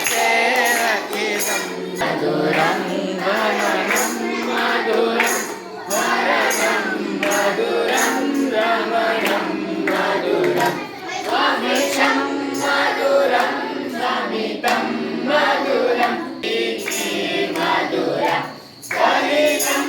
सेवकितं मधुरं गमनं मधुरं वरदं मधुरं रमणं मधुरं अमिषं मधुरं समितं मधुरं मधुरं सलिलं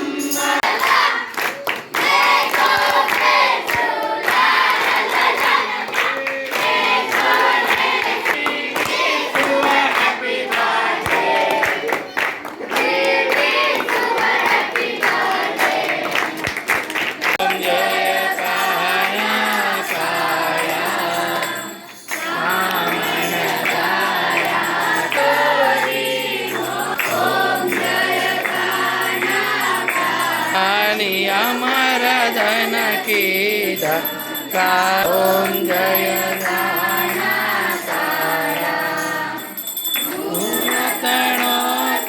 अमर धन की धक्का ओम जय नानाकाया तणो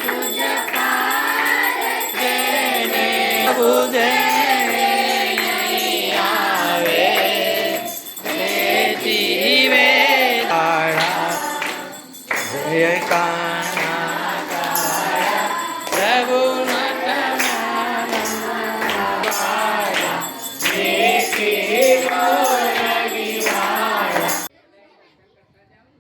तुझ पार जेने बुझे